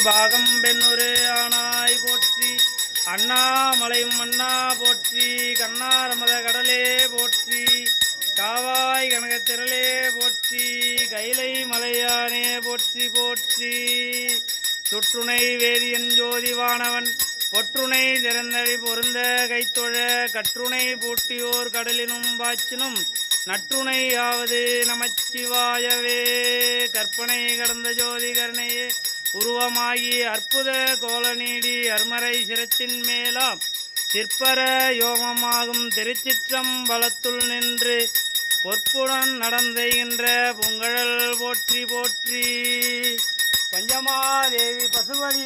பாகம் பெண்ணொரு ஆனாய் போற்றி, அண்ணாமலையும் மன்னா போற்றி, கண்ணாரமத கடலே போற்றி, காவாய் கனகத்திரளே போற்றி, கைலை மலையானே போற்றி போற்றி. சுற்றுணை வேதியன் ஜோதிவானவன் பொற்றுணை திறந்தடி பொருந்த கைத்தொழ கற்றுணை பூட்டியோர் கடலினும் பாச்சினும் நற்றுணையாவது நமச்சிவாயவே. கற்பனை கடந்த ஜோதி கருணையே உருவமாகி அற்புத கோலநீடி அருமறை சிரத்தின் மேலாம் சிற்பர யோகமாகும் திருச்சிற்றம்பலத்துள் நின்று பொற்புடன் நடந்தெய்கின்ற புங்கழல் போற்றி போற்றி. பஞ்சமாதேவி பசுபதி